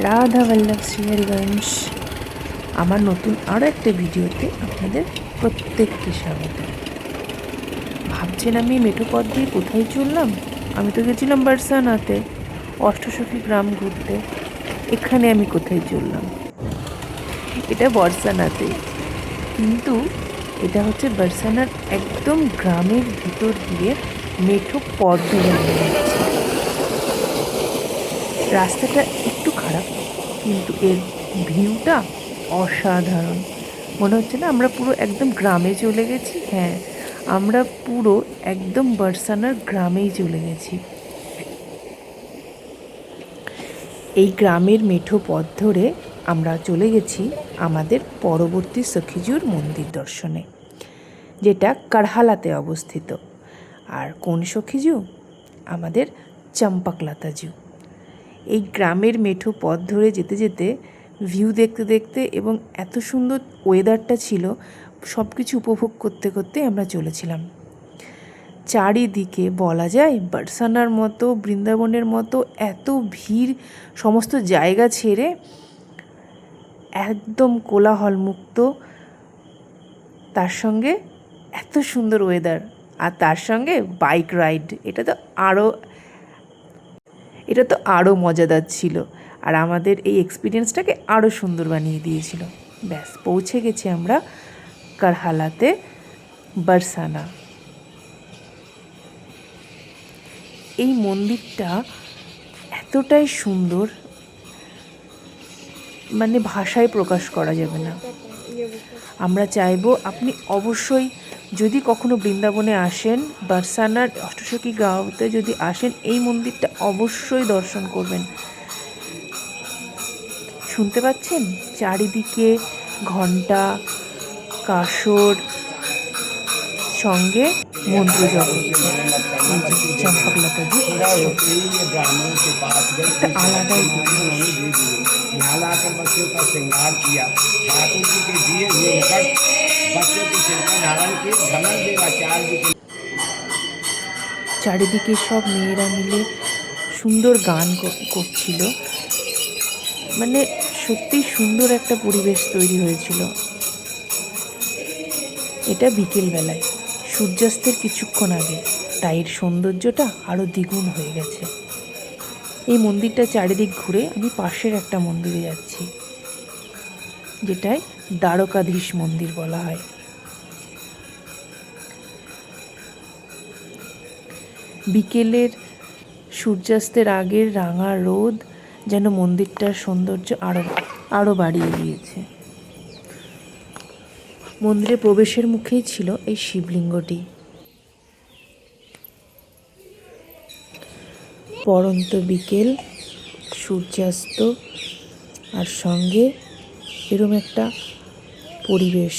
রাধা বল্লভ শ্রীহরিগঞ্জ আমার নতুন আরও একটা ভিডিওতে আপনাদের প্রত্যেককে স্বাগত। ভাবছেন আমি মেঠো পথ দিয়ে কোথায় চললাম? আমি তো গেছিলাম বারসানাতে অষ্টসখী গ্রাম ঘুরতে। এখানে আমি কোথায় চললাম? এটা বর্ষানাতে, কিন্তু এটা হচ্ছে বারসানার একদম গ্রামের ভিতর দিয়ে মেঠো পথ ধরে আমরা যাচ্ছি। রাস্তাটা একটু খারাপ, কিন্তু এর ভিউটা অসাধারণ। মনে হচ্ছে না আমরা পুরো একদম গ্রামে চলে গেছি। হ্যাঁ, আমরা পুরো একদম বারসানার গ্রামেই চলে গেছি। এই গ্রামের মেঠো পথ ধরে আমরা চলে গেছি আমাদের পরবর্তী সখিজুর মন্দির দর্শনে, যেটা কারহালাতে অবস্থিত। আর কোন সখিজু? আমাদের চম্পকলতাজু। এই গ্রামের মেঠো পথ ধরে যেতে যেতে ভিউ দেখতে দেখতে এবং এত সুন্দর ওয়েদারটা ছিল, সব কিছু উপভোগ করতে করতে আমরা চলেছিলাম। চারিদিকে বলা যায় বারসানার মতো, বৃন্দাবনের মতো এত ভিড়, সমস্ত জায়গা ছেড়ে একদম কোলাহলমুক্ত, তার সঙ্গে এত সুন্দর ওয়েদার, আর তার সঙ্গে বাইক রাইড। এটা তো আরও মজাদার ছিল, আর আমাদের এই এক্সপিরিয়েন্সটাকে আরও সুন্দর বানিয়ে দিয়েছিল। ব্যাস, পৌঁছে গেছি আমরা কারহালাতে, বারসানা। এই মন্দিরটা এতটাই সুন্দর, মানে ভাষায় প্রকাশ করা যাবে না। আমরা চাইবো আপনি অবশ্যই, যদি কখনো বৃন্দাবনে আসেন, বারসানার অষ্টসখী গাঁওতে যদি আসেন, এই মন্দিরটা অবশ্যই দর্শন করবেন। শুনতে পাচ্ছেন চারিদিকে ঘণ্টা, কাসর, সঙ্গে মন্ত্র জপ হচ্ছে। চম্পকলতাজি একটা আলাদাই চারিদিকে সব মেয়েরা মিলে সুন্দর গান করছিল, মানে সত্যি সুন্দর একটা পরিবেশ তৈরি হয়েছিল। এটা বিকেলবেলায়, সূর্যাস্তের কিছুক্ষণ আগে, তাই এর সৌন্দর্যটা আরও দ্বিগুণ হয়ে গেছে। এই মন্দিরটা চারিদিক ঘুরে আমি পাশের একটা মন্দিরে যাচ্ছি, যেটায় দ্বারকাধীশ মন্দির বলা হয়। বিকেলের সূর্যাস্তের আগের রাঙা রোদ যেন মন্দিরটার সৌন্দর্য আরও বাড়িয়ে দিয়েছে। মন্দিরে প্রবেশের মুখেই ছিল এই শিবলিঙ্গটি। পড়ন্ত বিকেল, সূর্যাস্ত, আর সঙ্গে এরম একটা পরিবেশ,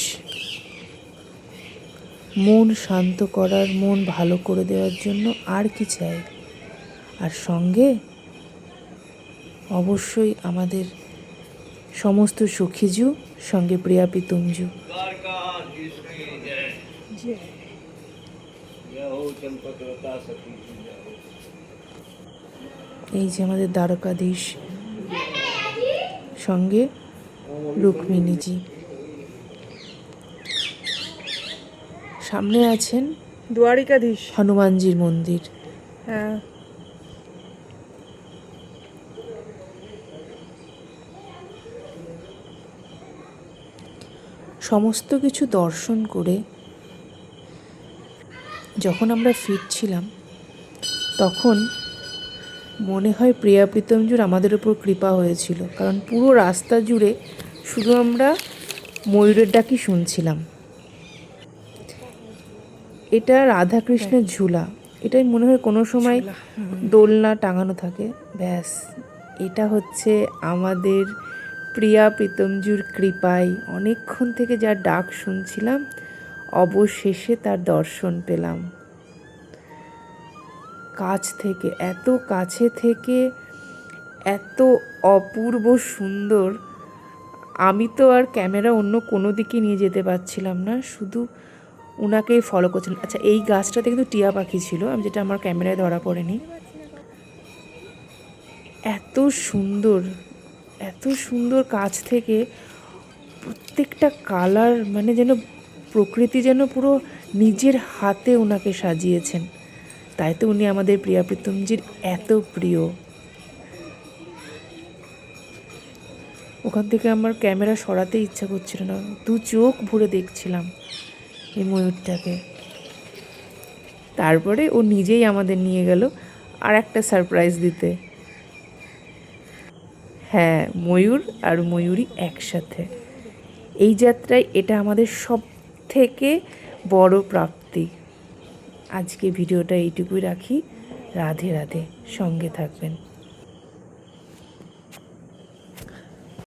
মন শান্ত করার, মন ভালো করে দেওয়ার জন্য আর কি চাই। আর সঙ্গে অবশ্যই আমাদের সমস্ত সখীজু, সঙ্গে প্রিয়া প্রীতমজু। এই যে আমাদের দ্বারকাধীশ, সঙ্গে রুক্মিণীজি। সামনে আছেন দ্বারিকাধীশ, হনুমানজির মন্দির। হ্যাঁ, সমস্ত কিছু দর্শন করে যখন আমরা ফিরছিলাম, তখন মনে হয় প্রিয়া প্রীতমজুর আমাদের উপর কৃপা হয়েছিল, কারণ পুরো রাস্তা জুড়ে শুধু আমরা ময়ূরের ডাকই শুনছিলাম। এটা রাধাকৃষ্ণের ঝুলা, এটাই মনে হয় কোনো সময় দোলনা টাঙানো থাকে। ব্যাস, এটা হচ্ছে আমাদের প্রিয়া প্রীতমজুর কৃপায় অনেকক্ষণ থেকে যার ডাক শুনছিলাম, অবশেষে তার দর্শন পেলাম। কাছ থেকে, এত কাছে থেকে এত অপূর্ব সুন্দর, আমি তো আর ক্যামেরা অন্য কোনো দিকে নিয়ে যেতে পারছিলাম না, শুধু ওনাকেই ফলো করছিলাম। আচ্ছা, এই গাছটাতে কিন্তু টিয়া পাখি ছিল, আমি যেটা আমার ক্যামেরায় ধরা পড়েনি। এত সুন্দর, এত সুন্দর কাছ থেকে প্রত্যেকটা কালার, মানে যেন প্রকৃতি যেন পুরো নিজের হাতে ওনাকে সাজিয়েছেন। তাই তো উনি আমাদের প্রিয়া প্রীতমজির এত প্রিয়। ওখান থেকে আমার ক্যামেরা সরাতে ইচ্ছা করছিল না, দু চোখ ভরে দেখছিলাম এই ময়ূরটাকে। তারপরে ও নিজেই আমাদের নিয়ে গেল আর একটা সারপ্রাইজ দিতে। হ্যাঁ, ময়ূর আর ময়ূরী একসাথে। এই যাত্রায় এটা আমাদের সব থেকে বড় প্রাপ্তি। আজকে ভিডিওটা এইটুকুই রাখি। রাধে রাধে, সঙ্গে থাকবেন।